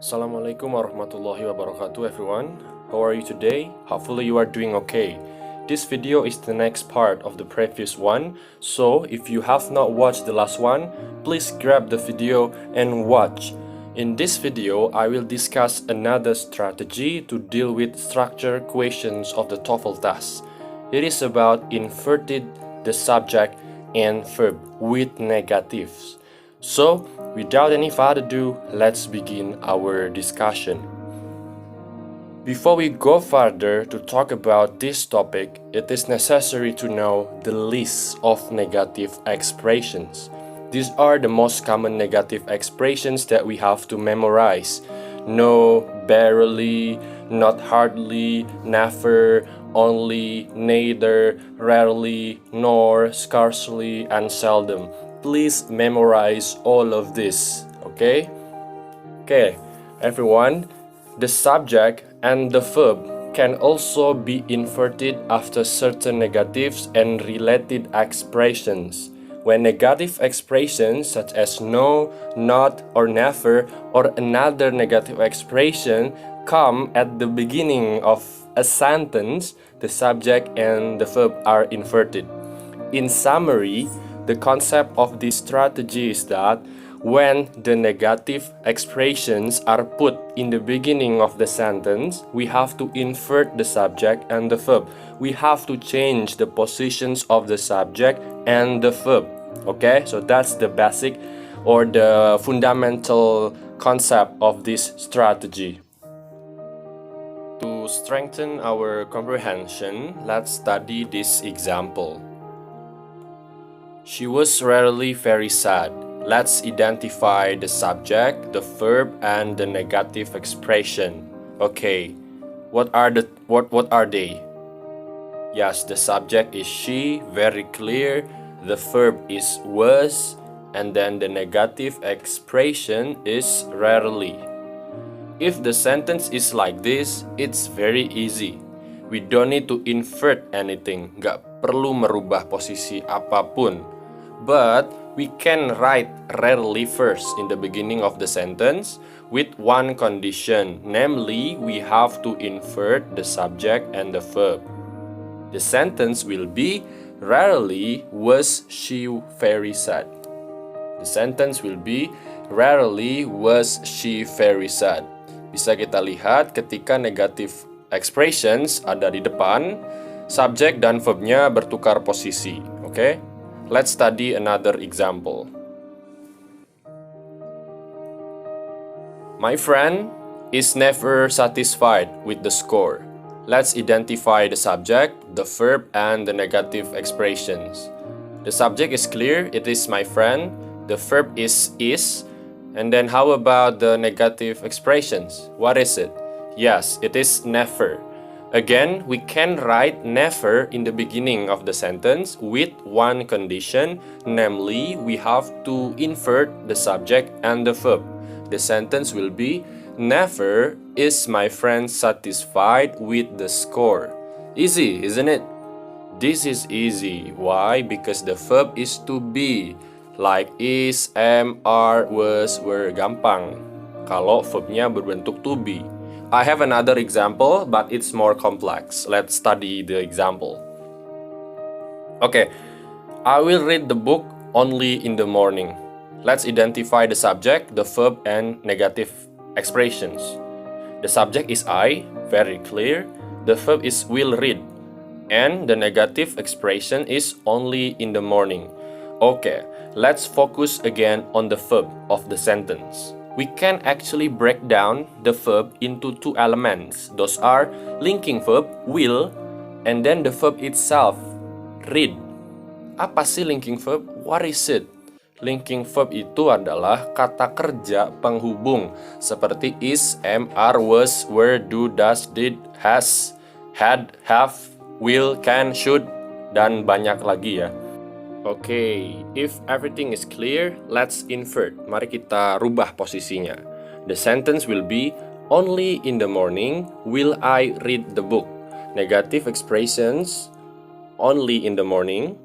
Assalamualaikum warahmatullahi wabarakatuh everyone. How are you today? Hopefully you are doing okay. This video is the next part of the previous one, so if you have not watched the last one, please grab the video and watch. In this video, I will discuss another strategy to deal with structure questions of the Toefl test. It is about inverted the subject and verb with negatives. So, without any further ado, let's begin our discussion. Before we go further to talk about this topic, it is necessary to know the list of negative expressions. These are the most common negative expressions that we have to memorize. No, barely, not hardly, never, only, neither, rarely, nor, scarcely, and seldom. Please memorize all of this, okay? Okay, everyone, the subject and the verb can also be inverted after certain negatives and related expressions. When negative expressions such as no, not, or never, or another negative expression come at the beginning of a sentence, the subject and the verb are inverted. In summary, the concept of this strategy is that when the negative expressions are put in the beginning of the sentence, we have to invert the subject and the verb. We have to change the positions of the subject and the verb. Okay, so that's the basic or the fundamental concept of this strategy. To strengthen our comprehension, let's study this example. She was rarely very sad. Let's identify the subject, the verb, and the negative expression. Okay, what are they? Yes, the subject is she, very clear. The verb is was, and then the negative expression is rarely. If the sentence is like this, it's very easy. We don't need to invert anything. Gak perlu merubah posisi apapun. But we can write rarely first in the beginning of the sentence with one condition, namely we have to invert the subject and the verb. The sentence will be, rarely was she very sad. The sentence will be, rarely was she very sad. Bisa kita lihat ketika negative expressions ada di depan, subjek dan verbnya bertukar posisi. Okay? Let's study another example. My friend is never satisfied with the score. Let's identify the subject, the verb, and the negative expressions. The subject is clear, it is my friend. The verb is, and then how about the negative expressions? What is it? Yes, it is never. Again, we can write never in the beginning of the sentence with one condition, namely we have to invert the subject and the verb. The sentence will be, never is my friend satisfied with the score. Easy, isn't it? This is easy. Why? Because the verb is to be. Like is, am, are, was, were, gampang. Kalau verbnya berbentuk to be. I have another example, but it's more complex. Let's study the example. Okay, I will read the book only in the morning. Let's identify the subject, the verb, and negative expressions. The subject is I, very clear. The verb is will read. And the negative expression is only in the morning. Okay, let's focus again on the verb of the sentence. We can actually break down the verb into two elements. Those are linking verb, will, and then the verb itself, read. Apa sih linking verb? What is it? Linking verb itu adalah kata kerja penghubung seperti is, am, are, was, were, do, does, did, has, had, have, will, can, should, dan banyak lagi ya. Okay, if everything is clear, let's invert. Mari kita rubah posisinya. The sentence will be, only in the morning will I read the book. Negative expressions, only in the morning,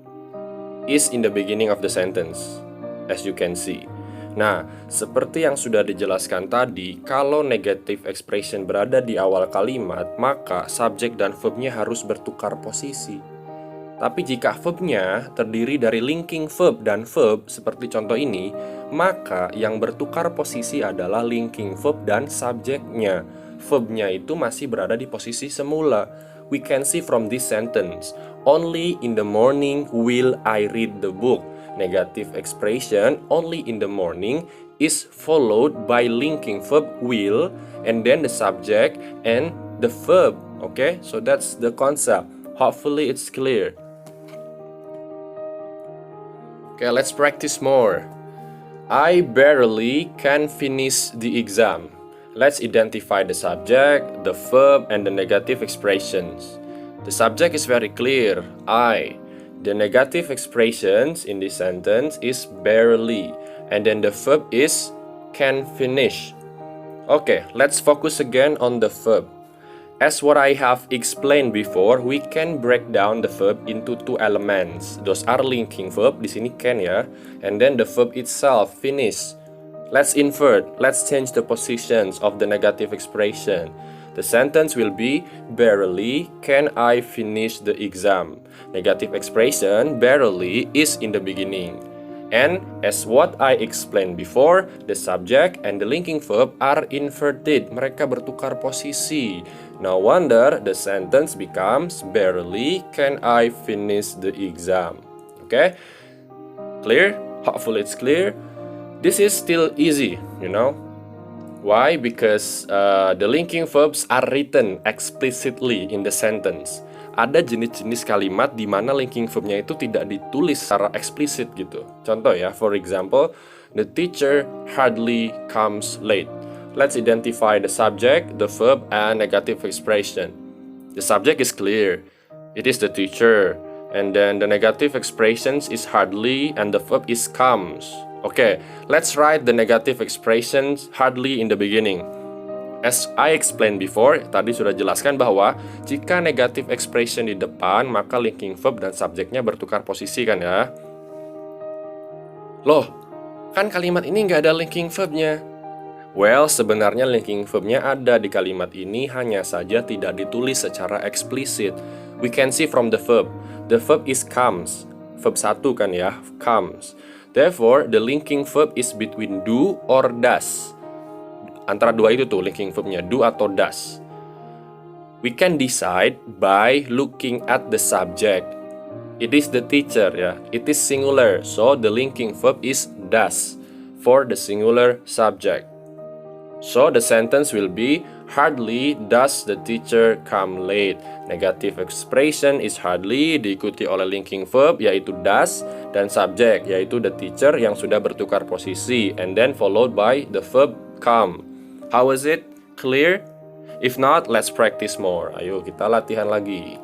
is in the beginning of the sentence, as you can see. Nah, seperti yang sudah dijelaskan tadi, kalau negative expression berada di awal kalimat, maka subjek dan verbnya harus bertukar posisi. Tapi jika verbnya terdiri dari linking verb dan verb seperti contoh ini, maka yang bertukar posisi adalah linking verb dan subjeknya. Verbnya itu masih berada di posisi semula. We can see from this sentence, only in the morning will I read the book. Negative expression only in the morning is followed by linking verb will and then the subject and the verb. Okay, so that's the concept. Hopefully it's clear. Okay, let's practice more. I barely can finish the exam. Let's identify the subject, the verb, and the negative expressions. The subject is very clear, I. The negative expressions in this sentence is barely, and then the verb is can finish. Okay, let's focus again on the verb. As what I have explained before, we can break down the verb into two elements. Those are linking verb, di sini can ya, and then the verb itself, finish. Let's invert, let's change the positions of the negative expression. The sentence will be, barely can I finish the exam. Negative expression, barely, is in the beginning. And as what I explained before, the subject and the linking verb are inverted. Mereka bertukar posisi. No wonder the sentence becomes, barely can I finish the exam. Okay? Clear? Hopefully it's clear. This is still easy, you know. Why? Because the linking verbs are written explicitly in the sentence. Ada jenis-jenis kalimat di mana linking verbnya itu tidak ditulis secara eksplisit gitu. Contoh ya, for example, the teacher hardly comes late. Let's identify the subject, the verb, and negative expression. The subject is clear. It is the teacher. And then the negative expressions is hardly and the verb is comes. Okay, let's write the negative expressions hardly in the beginning. As I explained before, tadi sudah jelaskan bahwa jika negative expression di depan, maka linking verb dan subjeknya bertukar posisi kan ya. Loh, kan kalimat ini nggak ada linking verbnya. Well, sebenarnya linking verbnya ada di kalimat ini, hanya saja tidak ditulis secara eksplisit. We can see from the verb. The verb is comes. Verb 1 kan ya, comes. Therefore, the linking verb is between do or does. Antara dua itu tuh linking verbnya, do atau does. We can decide by looking at the subject. It is the teacher ya. It is singular, so the linking verb is does for the singular subject. So the sentence will be, hardly does the teacher come late. Negative expression is hardly diikuti oleh linking verb yaitu does dan subject yaitu the teacher yang sudah bertukar posisi and then followed by the verb come. How is it? Clear? If not, let's practice more. Ayo kita latihan lagi.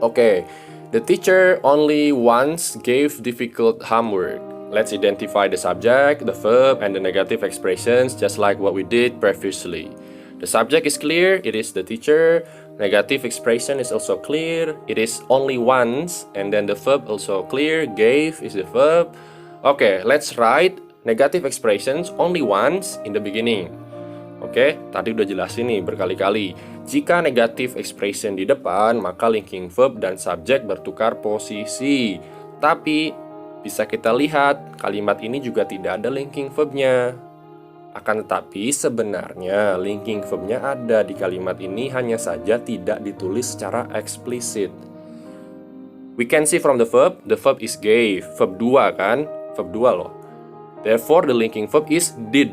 Okay, the teacher only once gave difficult homework. Let's identify the subject, the verb, and the negative expressions just like what we did previously. The subject is clear, it is the teacher. Negative expression is also clear, it is only once. And then the verb also clear, gave is the verb. Okay, let's write negative expressions only once in the beginning. Oke, tadi udah jelasin nih berkali-kali. Jika negative expression di depan, maka linking verb dan subject bertukar posisi. Tapi bisa kita lihat kalimat ini juga tidak ada linking verbnya. Akan tetapi sebenarnya linking verbnya ada di kalimat ini, hanya saja tidak ditulis secara eksplisit. We can see from the verb is gave. Verb 2 kan? Verb 2 loh. Therefore, the linking verb is did.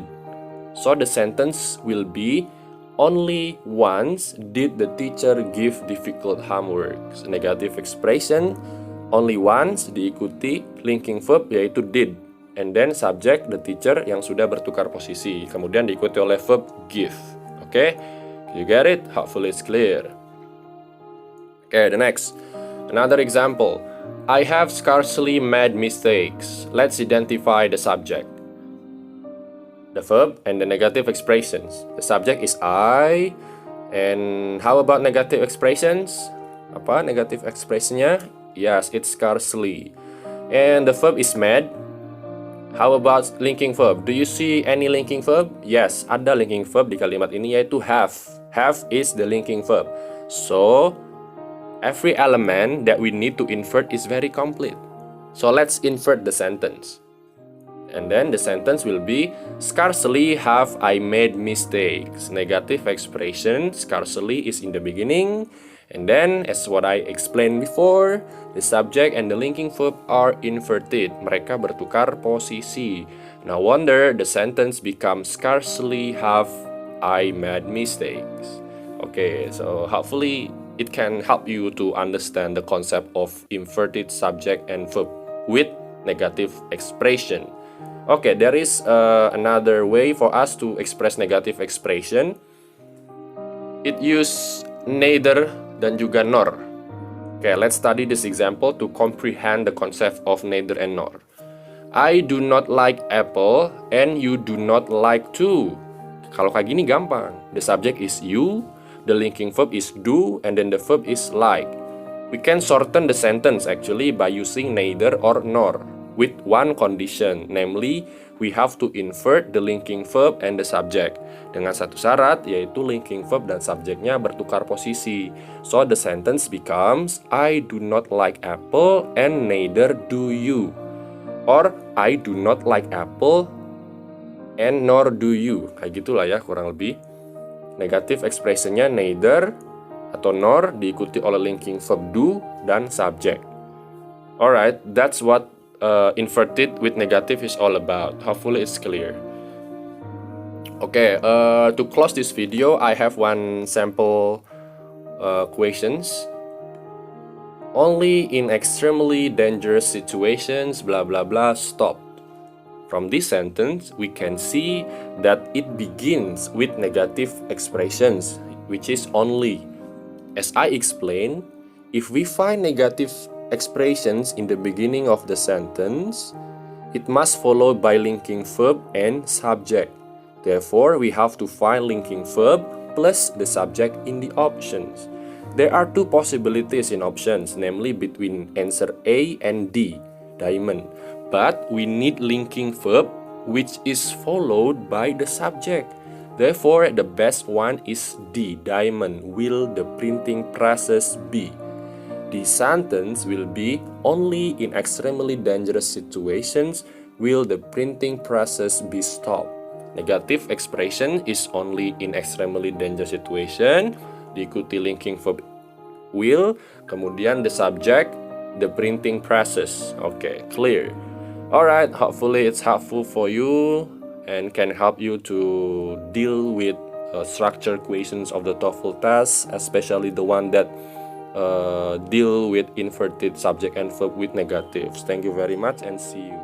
So, the sentence will be, only once did the teacher give difficult homework. So, negative expression, only once diikuti linking verb yaitu did. And then subject, the teacher yang sudah bertukar posisi. Kemudian diikuti oleh verb give. Okay? You get it? Hopefully it's clear. Okay, the next. Another example. I have scarcely made mistakes. Let's identify the subject, the verb, and the negative expressions. The subject is I. And how about negative expressions? Apa negative expressionnya? Yes, it's scarcely. And the verb is made. How about linking verb? Do you see any linking verb? Yes, ada linking verb di kalimat ini yaitu have. Have is the linking verb. So, every element that we need to invert is very complete. So, let's invert the sentence. And then the sentence will be, scarcely have I made mistakes. Negative expression, scarcely is in the beginning. And then, as what I explained before, the subject and the linking verb are inverted. Mereka bertukar posisi. No wonder the sentence becomes, scarcely have I made mistakes. Okay, so hopefully it can help you to understand the concept of inverted subject and verb with negative expression. Okay, there is another way for us to express negative expression. It use neither dan juga nor. Okay, let's study this example to comprehend the concept of neither and nor. I do not like apple and you do not like to. Kalau kayak gini gampang. The subject is you, the linking verb is do, and then the verb is like. We can shorten the sentence actually by using neither or nor with one condition, namely we have to invert the linking verb and the subject. Dengan satu syarat, yaitu linking verb dan subjeknya bertukar posisi. So the sentence becomes, I do not like apple and neither do you. Or I do not like apple and nor do you. Kayak gitulah ya kurang lebih. Negative expressionnya neither atau nor diikuti oleh linking verb do dan subject. Alright, that's what inverted with negative is all about. Hopefully it's clear. Okay, to close this video, I have one sample questions. Only in extremely dangerous situations, blah blah blah, stop. From this sentence, we can see that it begins with negative expressions, which is only. As I explained, if we find negative expressions in the beginning of the sentence, it must follow by linking verb and subject. Therefore, we have to find linking verb plus the subject in the options. There are two possibilities in options, namely between answer A and D, diamond. But we need linking verb which is followed by the subject. Therefore, the best one is D, diamond. Will the printing presses be? The sentence will be, only in extremely dangerous situations will the printing presses be stopped. Negative expression is only in extremely dangerous situation, diikuti linking verb will, kemudian the subject, the printing presses. Okay, clear. Alright, hopefully it's helpful for you and can help you to deal with structured questions of the Toefl test, especially the one that deal with inverted subject and verb with negatives. Thank you very much and see you.